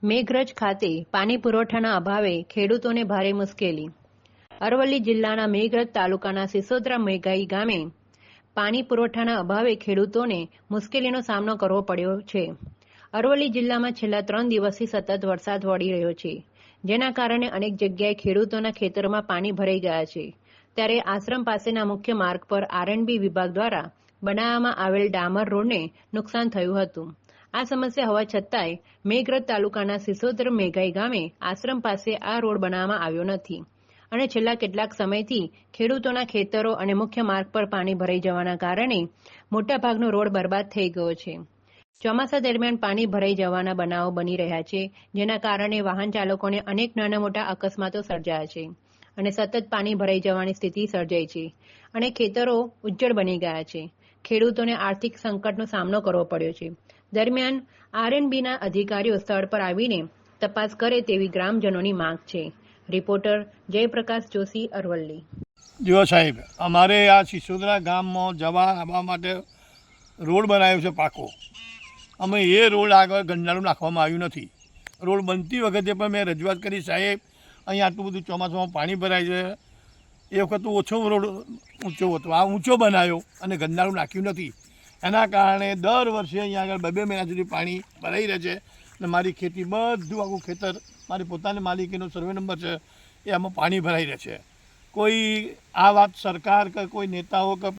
મેઘરજ ખાતે પાણી પુરવઠાના અભાવે ખેડૂતોને ભારે મુશ્કેલી. અરવલ્લી જિલ્લાના મેઘરજ તાલુકાના સિસોદરા મેઘાઈ ગામે પાણી પુરવઠાના અભાવે ખેડૂતોને મુશ્કેલીનો સામનો કરવો પડ્યો છે. અરવલ્લી જિલ્લામાં છેલ્લા 3 દિવસથી સતત વરસાદ વળી રહ્યો છે, જેના કારણે અનેક જગ્યાએ ખેડૂતોના ખેતરોમાં પાણી ભરાઈ ગયા છે. ત્યારે આશ્રમ પાસેના મુખ્ય માર્ગ પર આરએનબી વિભાગ દ્વારા બનાવવામાં આવેલ ડામર રોડને નુકસાન થયું હતું. આ સમસ્યા હોવા છતાંય મેઘરજ તાલુકાના સિસોદર મેઘાઈ ગામે આશ્રમ પાસે આ રોડ બનાવવામાં આવ્યો નથી અને છેલ્લા કેટલાક સમયથી ખેડૂતોના ખેતરો અને મુખ્ય માર્ગ પર પાણી ભરાઈ જવાના કારણે મોટાભાગનો રોડ બરબાદ થઈ ગયો છે. ચોમાસા દરમિયાન પાણી ભરાઈ જવાના બનાવો બની રહ્યા છે, જેના કારણે વાહન ચાલકોને અનેક નાના મોટા અકસ્માતો સર્જાયા છે અને સતત પાણી ભરાઈ જવાની સ્થિતિ સર્જાઈ છે અને ખેતરો ઉજ્જડ બની ગયા છે. ખેડૂતોને આર્થિક સંકટનો સામનો કરવો પડ્યો છે. દરમિયાન આરએનબીના અધિકારીઓ સ્થળ પર આવીને તપાસ કરે તેવી ગ્રામજનોની માંગ છે. રિપોર્ટર જયપ્રકાશ જોશી, અરવલ્લી. જો સાહેબ, અમારે આ સિસોદરા ગામમાં જવા આવવા માટે રોડ બનાવ્યો છે પાકો. અમે એ રોડ આગળ ગંડાળું નાખવામાં આવ્યું નથી. રોડ બનતી વખતે પણ મેં રજૂઆત કરી, સાહેબ અહીં આટલું બધું ચોમાસામાં પાણી ભરાય છે. એ વખત ઓછો રોડ ઊંચો હતો, આ ઊંચો બનાવ્યો અને ગંડાળું નાખ્યું નથી. એના કારણે દર વર્ષે અહીંયા આગળ 2 મહિના સુધી પાણી ભરાઈ રહે છે અને મારી ખેતી બધું આખું ખેતર મારી પોતાની માલિકીનો સર્વે નંબર છે, એ આમાં પાણી ભરાઈ રહે છે. કોઈ આ વાત સરકાર કે કોઈ નેતાઓ કે